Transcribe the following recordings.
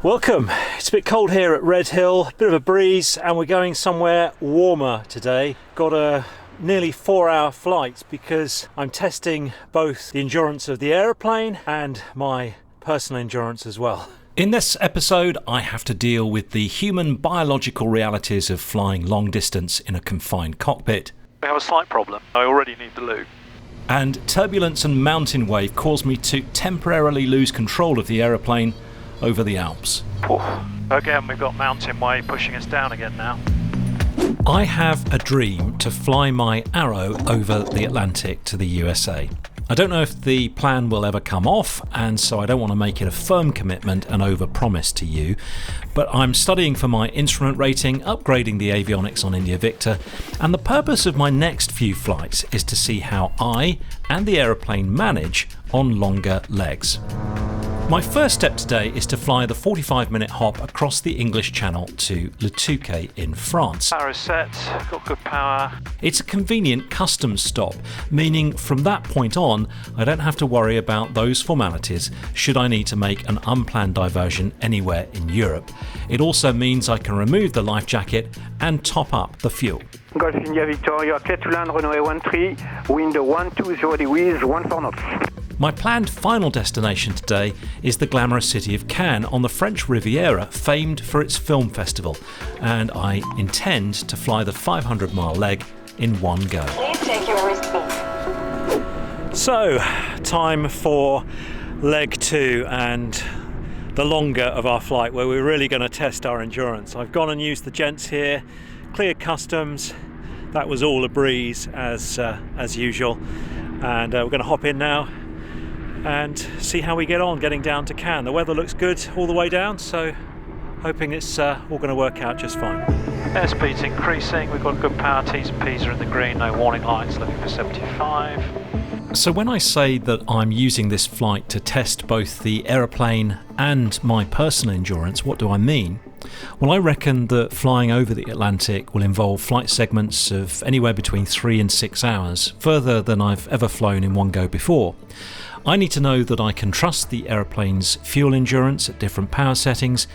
Welcome. It's a bit cold here at Red Hill, a bit of a breeze, and we're going somewhere warmer today. Got a nearly 4-hour flight because I'm testing both the endurance of the aeroplane and my personal endurance as well. In this episode, I have to deal with the human biological realities of flying long distance in a confined cockpit. We have a slight problem. I already need the loo. And turbulence and mountain wave caused me to temporarily lose control of the aeroplane over the Alps. Again, we've got mountain wave pushing us down again now. I have a dream to fly my Arrow over the Atlantic to the USA. I don't know if the plan will ever come off, and so I don't want to make it a firm commitment and over-promise to you, but I'm studying for my instrument rating, upgrading the avionics on India Victor, and the purpose of my next few flights is to see how I and the aeroplane manage on longer legs. My first step today is to fly the 45-minute hop across the English Channel to Le Touquet in France. Power is set, got good power. It's a convenient customs stop, meaning from that point on, I don't have to worry about those formalities should I need to make an unplanned diversion anywhere in Europe. It also means I can remove the life jacket and top up the fuel. Golf India Victoria, clear to land, runway 13, wind 120 degrees, 14 knots. My planned final destination today is the glamorous city of Cannes on the French Riviera, famed for its film festival, and I intend to fly the 500-mile leg in one go. Please take your wristband. So, time for leg 2 and the longer of our flight, where we're really going to test our endurance. I've gone and used the gents here, cleared customs. That was all a breeze as usual, and we're going to hop in now and see how we get on getting down to Cannes. The weather looks good all the way down, so hoping it's all going to work out just fine. Airspeed's increasing, we've got good power, T's and P's are in the green, no warning lights, looking for 75. So when I say that I'm using this flight to test both the aeroplane and my personal endurance, what do I mean? Well, I reckon that flying over the Atlantic will involve flight segments of anywhere between 3 and 6 hours, further than I've ever flown in one go before. I need to know that I can trust the aeroplane's fuel endurance at different power settings,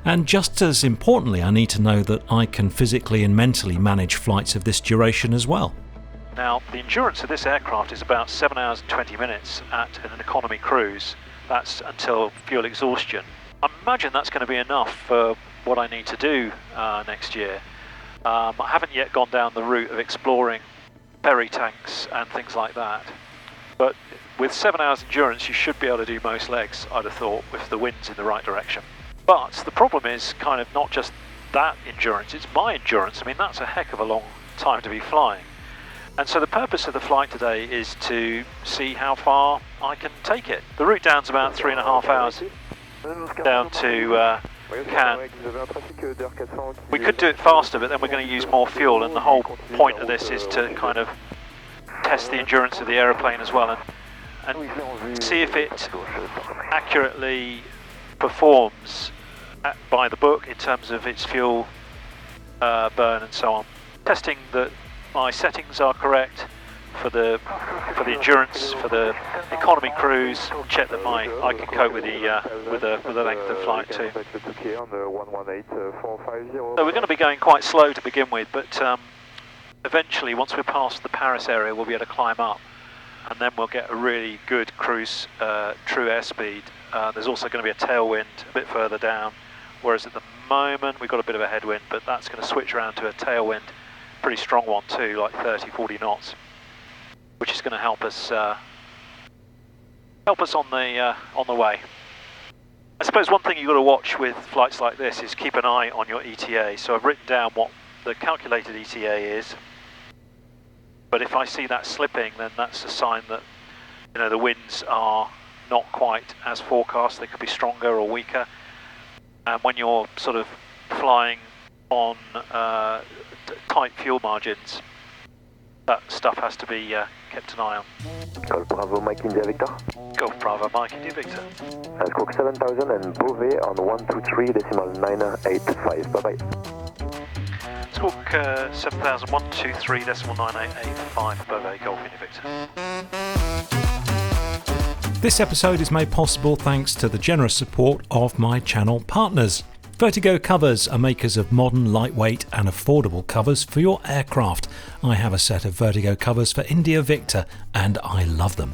and just as importantly, I need to know that I can physically and mentally manage flights of this duration as well. Now, the endurance of this aircraft is about 7 hours and 20 minutes at an economy cruise. That's until fuel exhaustion. I imagine that's going to be enough for what I need to do next year. I haven't yet gone down the route of exploring ferry tanks and things like that, but with 7 hours endurance you should be able to do most legs, I'd have thought, if the wind's in the right direction. But the problem is kind of not just that endurance, it's my endurance. I mean, that's a heck of a long time to be flying. And so the purpose of the flight today is to see how far I can take it. The route down's about 3.5 hours down to Cannes. We could do it faster, but then we're going to use more fuel, and the whole point of this is to kind of test the endurance of the aeroplane as well, and see if it accurately performs by the book in terms of its fuel burn and so on. Testing that my settings are correct for the endurance, for the economy cruise. Check that I can cope with the length of flight too. So we're going to be going quite slow to begin with, but eventually, once we're past the Paris area, we'll be able to climb up, and then we'll get a really good cruise, true airspeed. There's also going to be a tailwind a bit further down, whereas at the moment we've got a bit of a headwind, but that's going to switch around to a tailwind, pretty strong one too, like 30-40 knots, which is going to help us on the way. I suppose one thing you've got to watch with flights like this is keep an eye on your ETA. So I've written down what the calculated ETA is, but if I see that slipping, then that's a sign that the winds are not quite as forecast. They could be stronger or weaker. And when you're sort of flying on tight fuel margins, that stuff has to be kept an eye on. Golf Bravo Mike India Victor. Golf Bravo Mike India Victor. Squawk 7000 and Beauvais on 123.985. Bye bye. Squawk 7000 123.985 Beauvais Golf India Victor. This episode is made possible thanks to the generous support of my channel partners. Vertigo Covers are makers of modern, lightweight and affordable covers for your aircraft. I have a set of Vertigo covers for India Victor and I love them.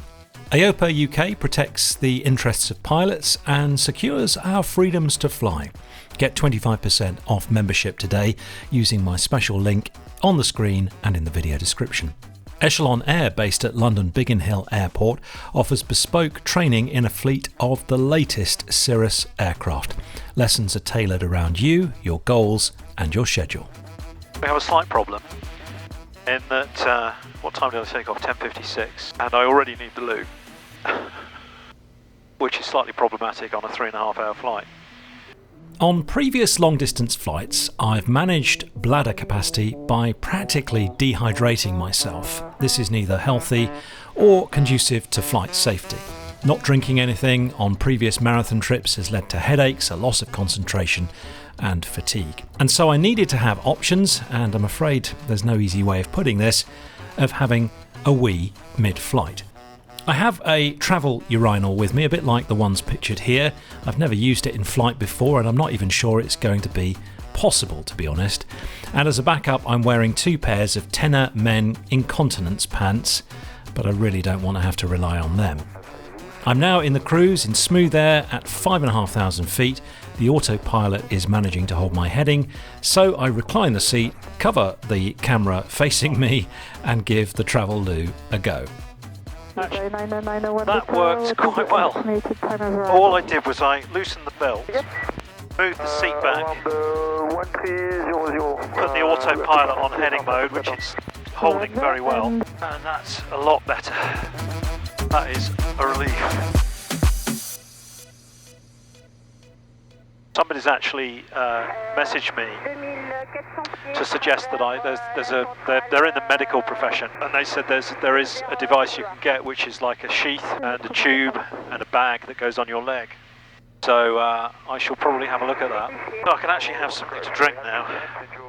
AOPA UK protects the interests of pilots and secures our freedoms to fly. Get 25% off membership today using my special link on the screen and in the video description. Echelon Air, based at London Biggin Hill Airport, offers bespoke training in a fleet of the latest Cirrus aircraft. Lessons are tailored around you, your goals and your schedule. We have a slight problem in that, what time did I take off? 10:56, and I already need the loo, which is slightly problematic on a 3.5-hour flight. On previous long-distance flights, I've managed bladder capacity by practically dehydrating myself. This is neither healthy or conducive to flight safety. Not drinking anything on previous marathon trips has led to headaches, a loss of concentration and fatigue. And so I needed to have options, and I'm afraid there's no easy way of putting this, of having a wee mid-flight. I have a travel urinal with me, a bit like the ones pictured here. I've never used it in flight before and I'm not even sure it's going to be possible, to be honest. And as a backup, I'm wearing 2 pairs of Tenor Men incontinence pants, but I really don't want to have to rely on them. I'm now in the cruise in smooth air at 5,500 feet. The autopilot is managing to hold my heading, so I recline the seat, cover the camera facing me and give the travel loo a go. That worked quite well. All I did was I loosened the belt, moved the seat back, put the autopilot on heading mode, which is holding very well, and that's a lot better. That is a relief. Somebody's actually messaged me to suggest that they're in the medical profession, and they said there is a device you can get which is like a sheath and a tube and a bag that goes on your leg. So I shall probably have a look at that. So I can actually have something to drink now.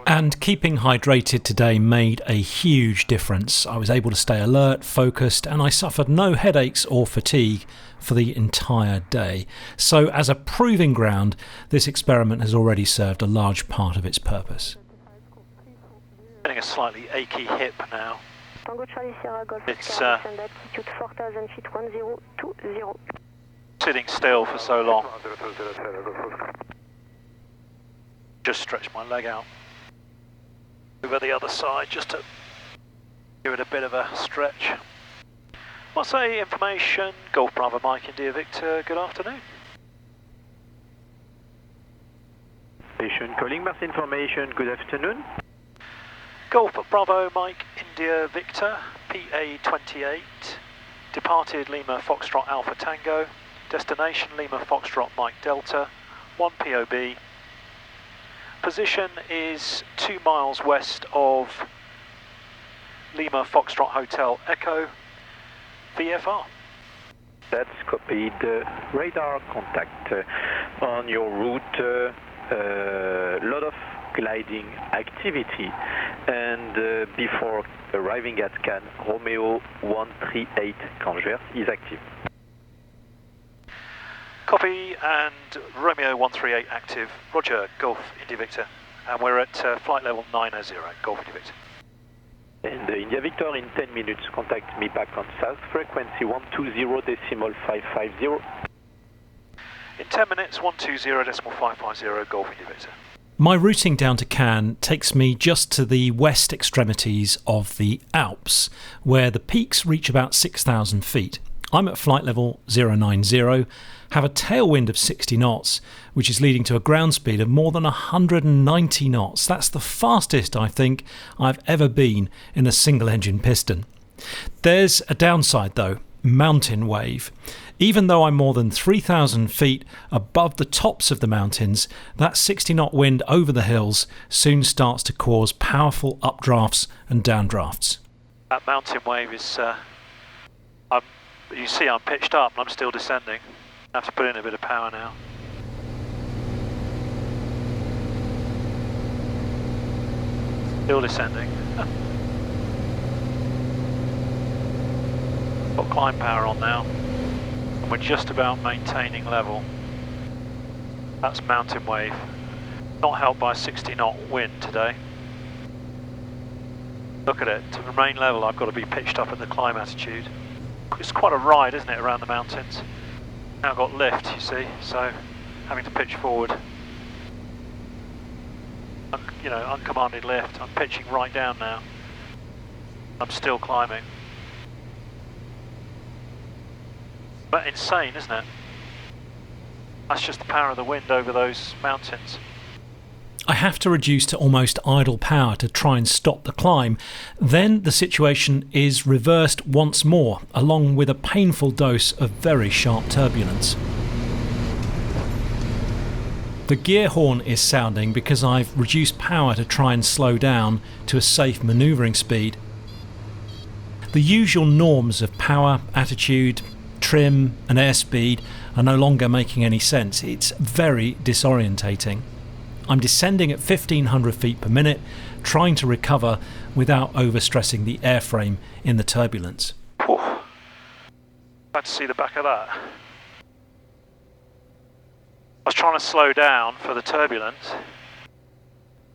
And keeping hydrated today made a huge difference. I was able to stay alert, focused, and I suffered no headaches or fatigue for the entire day. So as a proving ground, this experiment has already served a large part of its purpose. Getting a slightly achy hip now. It's sitting still for so long. Just stretch my leg out. Over the other side just to give it a bit of a stretch. What's a information? Golf Bravo Mike India Victor, good afternoon. Station calling Mars information, good afternoon. Golf Bravo Mike India Victor, PA28, departed Lima Foxtrot Alpha Tango, destination Lima Foxtrot Mike Delta, 1 POB. Position is 2 miles west of Lima Foxtrot Hotel Echo, VFR. That's copied. Radar contact on your route. Lot of gliding activity, and before arriving at Cannes, Romeo 138 Converse is active. Copy, and Romeo 138 active. Roger, Golf India Victor, and we're at flight level 90, Golf India Victor. And India Victor, in 10 minutes, contact me back on south frequency 120.550. In 10 minutes, 120.550, Golf India Victor. My routing down to Cannes takes me just to the west extremities of the Alps, where the peaks reach about 6,000 feet. I'm at flight level 090, have a tailwind of 60 knots, which is leading to a ground speed of more than 190 knots. That's the fastest I think I've ever been in a single engine piston. There's a downside though, mountain wave. Even though I'm more than 3,000 feet above the tops of the mountains, that 60 knot wind over the hills soon starts to cause powerful updrafts and downdrafts. That mountain wave is, you see I'm pitched up and I'm still descending. I have to put in a bit of power now. Still descending. Got climb power on now. We're just about maintaining level. That's mountain wave. Not helped by a 60 knot wind today. Look at it, to remain level I've got to be pitched up at the climb attitude. It's quite a ride, isn't it, around the mountains? Now I've got lift, you see, so having to pitch forward. You know, uncommanded lift. I'm pitching right down now. I'm still climbing. But insane, isn't it? That's just the power of the wind over those mountains. I have to reduce to almost idle power to try and stop the climb. Then the situation is reversed once more, along with a painful dose of very sharp turbulence. The gear horn is sounding because I've reduced power to try and slow down to a safe manoeuvring speed. The usual norms of power, attitude, trim and airspeed are no longer making any sense. It's very disorientating. I'm descending at 1500 feet per minute, trying to recover without overstressing the airframe in the turbulence. Whew. Glad to see the back of that. I was trying to slow down for the turbulence.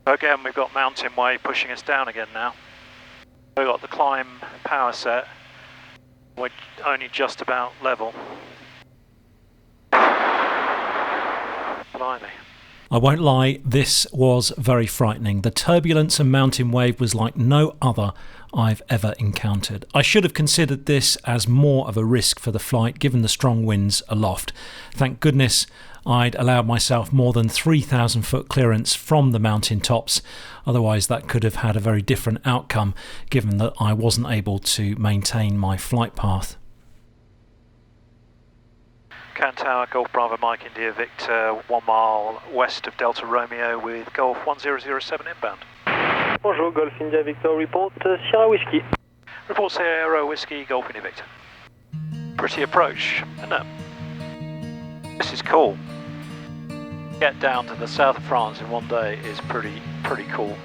Again, we've got mountain wave pushing us down again now. We've got the climb power set. We're only just about level. Blimey. I won't lie, this was very frightening. The turbulence and mountain wave was like no other I've ever encountered. I should have considered this as more of a risk for the flight given the strong winds aloft. Thank goodness I'd allowed myself more than 3,000 foot clearance from the mountain tops. Otherwise that could have had a very different outcome given that I wasn't able to maintain my flight path. Can Tower, Golf Bravo Mike India Victor, 1 mile west of Delta Romeo with Golf 1007 inbound. Bonjour, Golf India Victor, report Sierra Whiskey. Report Sierra Whiskey, Golf India Victor. Pretty approach, isn't it? This is cool. Get down to the south of France in one day is pretty cool.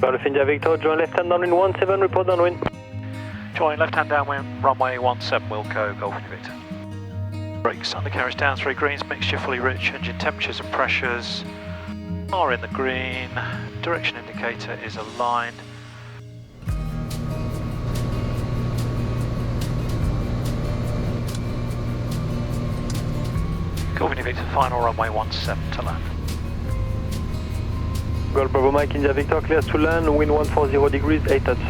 Golf India Victor, join left hand downwind 17, report downwind. Join left hand downwind, runway 17 Wilco, Golf India Victor. Brakes, undercarriage down 3 greens, mixture fully rich, engine temperatures and pressures are in the green, direction indicator is aligned. Golf India Victor, final runway 17 to land. Golf Bravo Mike India Victor, clear to land, wind 140 degrees, 8 knots.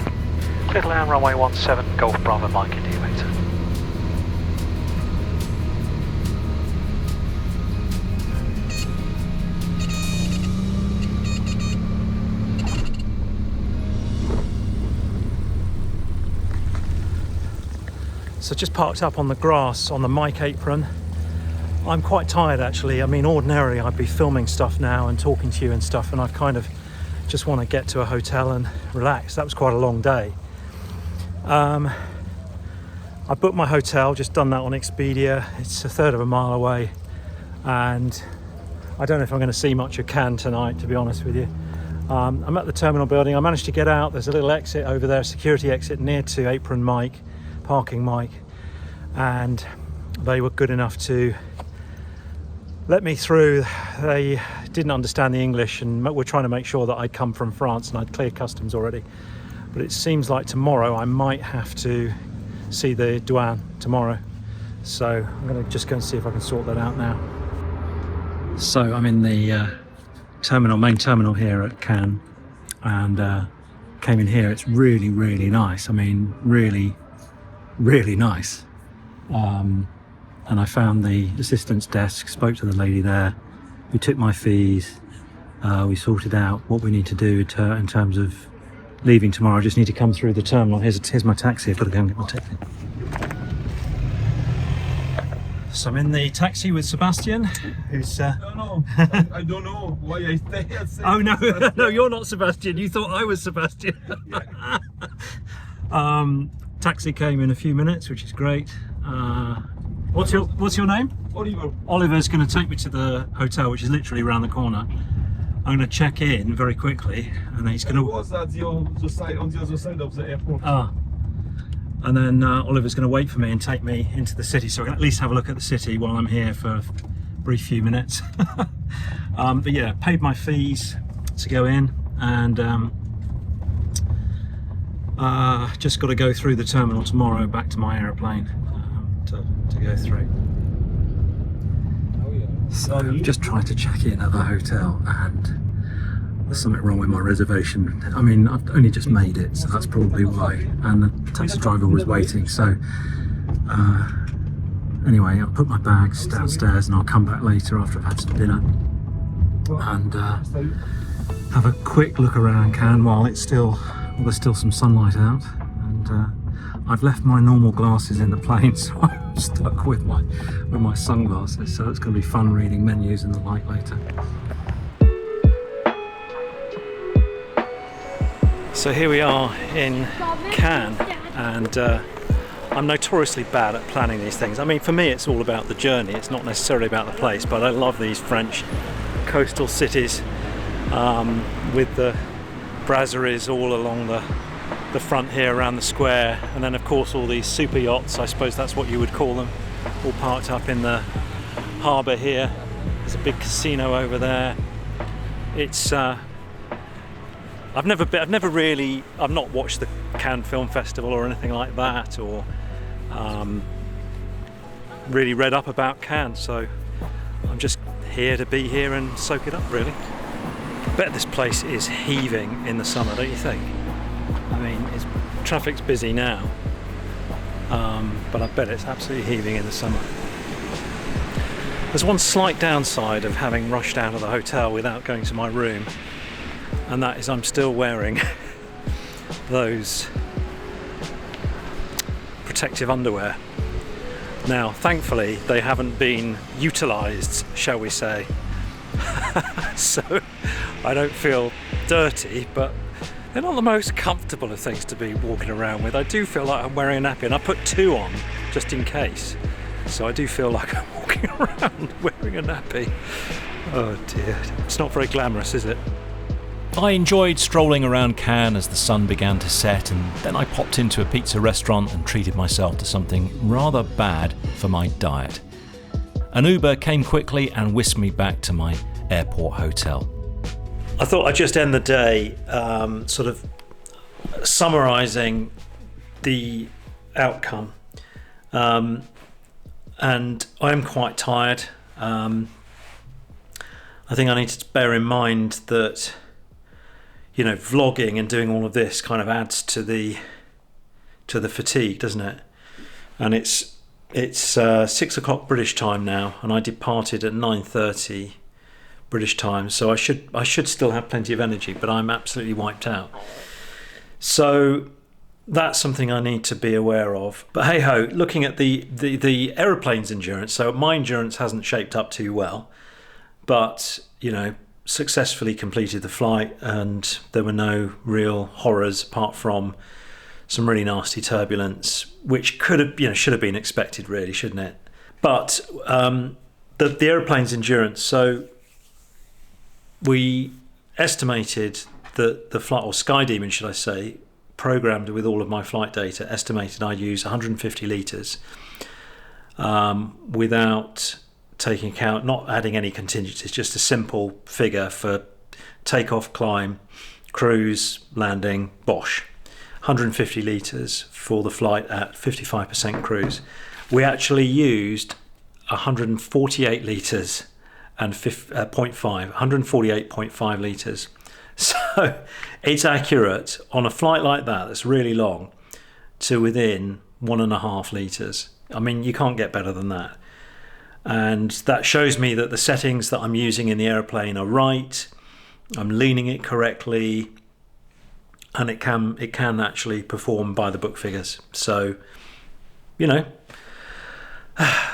Clear to land, runway 17, Golf Bravo Mike India Victor. So just parked up on the grass on the mic apron. I'm quite tired actually. I mean, ordinarily I'd be filming stuff now and talking to you and stuff, and I kind of just want to get to a hotel and relax. That was quite a long day. I booked my hotel, just done that on Expedia. It's a third of a mile away, and I don't know if I'm going to see much of Cannes tonight, to be honest with you. I'm at the terminal building. I managed to get out. There's a little exit over there, a security exit near to apron mic, parking mic, and they were good enough to let me through. They didn't understand the English and were trying to make sure that I'd come from France and I'd cleared customs already. But it seems like tomorrow I might have to see the douane tomorrow. So I'm going to just go and see if I can sort that out now. So I'm in the main terminal here at Cannes, and came in here. It's really, really nice. I mean, really, really nice. And I found the assistant's desk, spoke to the lady there, we took my fees, we sorted out what we need to do in terms of leaving tomorrow. I just need to come through the terminal. Here's my taxi. I've got to go and get my taxi. So I'm in the taxi with Sebastian, who's... No, I don't know why I stay at Oh no, no, you're not Sebastian. You thought I was Sebastian. Taxi came in a few minutes, which is great. What's your name? Oliver. Oliver's going to take me to the hotel, which is literally around the corner. I'm going to check in very quickly, and then he's going to... was at on the other side of the airport. and then Oliver's going to wait for me and take me into the city, so I can at least have a look at the city while I'm here for a brief few minutes. But yeah, paid my fees to go in, and just got to go through the terminal tomorrow back to my aeroplane to go through. So I'm just trying to check in at the hotel, and there's something wrong with my reservation. I mean, I've only just made it, so that's probably why. And the taxi driver was waiting, so anyway, I'll put my bags downstairs and I'll come back later after I've had some dinner and have a quick look around Cannes while there's still some sunlight out. And I've left my normal glasses in the plane, so I'm stuck with my sunglasses, so it's going to be fun reading menus and the like later. So here we are in Cannes, and I'm notoriously bad at planning these things. I mean, for me it's all about the journey, it's not necessarily about the place, but I love these French coastal cities with the brasseries all along the front here around the square, and then of course all these super yachts, I suppose that's what you would call them, all parked up in the harbour here. There's a big casino over there. It's I've not watched the Cannes Film Festival or anything like that, or really read up about Cannes, so I'm just here to be here and soak it up, really. I bet this place is heaving in the summer, don't you think? I mean, traffic's busy now, but I bet it's absolutely heaving in the summer. There's one slight downside of having rushed out of the hotel without going to my room, and that is I'm still wearing those protective underwear. Now, thankfully, they haven't been utilised, shall we say, so I don't feel dirty, but they're not the most comfortable of things to be walking around with. I do feel like I'm wearing a nappy, and I put two on just in case, so I do feel like I'm walking around wearing a nappy. Oh dear, it's not very glamorous, is it? I enjoyed strolling around Cannes as the sun began to set, and then I popped into a pizza restaurant and treated myself to something rather bad for my diet. An Uber came quickly and whisked me back to my airport hotel. I thought I'd just end the day sort of summarising the outcome. And I'm quite tired. I think I need to bear in mind that, you know, vlogging and doing all of this kind of adds to the fatigue, doesn't it? And it's 6 o'clock British time now, and I departed at 9:30 British time, so I should still have plenty of energy, but I'm absolutely wiped out. So that's something I need to be aware of. But hey ho, looking at the aeroplane's endurance, so my endurance hasn't shaped up too well, but you know, successfully completed the flight, and there were no real horrors apart from some really nasty turbulence, which should have been expected, really, shouldn't it? But the aeroplane's endurance, so we estimated that the flight, or Skydemon should I say, programmed with all of my flight data, estimated I'd use 150 litres without taking account, not adding any contingencies, just a simple figure for takeoff, climb, cruise, landing, bosh. 150 litres for the flight at 55% cruise. We actually used 148 litres and 148.5 litres. So it's accurate on a flight like that that's really long to within 1.5 litres. I mean, you can't get better than that. And that shows me that the settings that I'm using in the aeroplane are right. I'm leaning it correctly, and it can actually perform by the book figures. So, you know,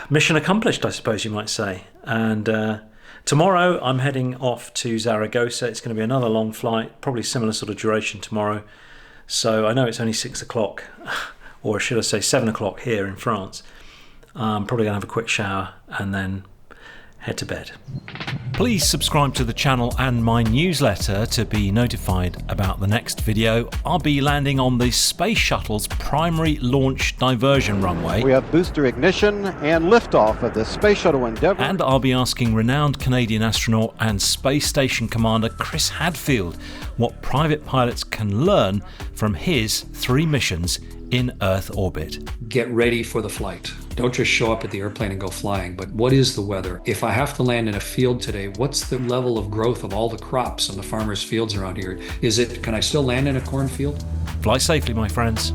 mission accomplished, I suppose you might say. And tomorrow I'm heading off to Zaragoza. It's going to be another long flight, probably similar sort of duration tomorrow. So I know it's only 6 o'clock, or should I say 7 o'clock here in France. I'm probably going to have a quick shower and then head to bed. Please subscribe to the channel and my newsletter to be notified about the next video. I'll be landing on the Space Shuttle's primary launch diversion runway. We have booster ignition and liftoff of the Space Shuttle Endeavour. And I'll be asking renowned Canadian astronaut and Space Station Commander Chris Hadfield what private pilots can learn from his 3 missions in Earth orbit. Get ready for the flight. Don't just show up at the airplane and go flying, but what is the weather? If I have to land in a field today, what's the level of growth of all the crops on the farmers' fields around here? Can I still land in a cornfield? Fly safely, my friends.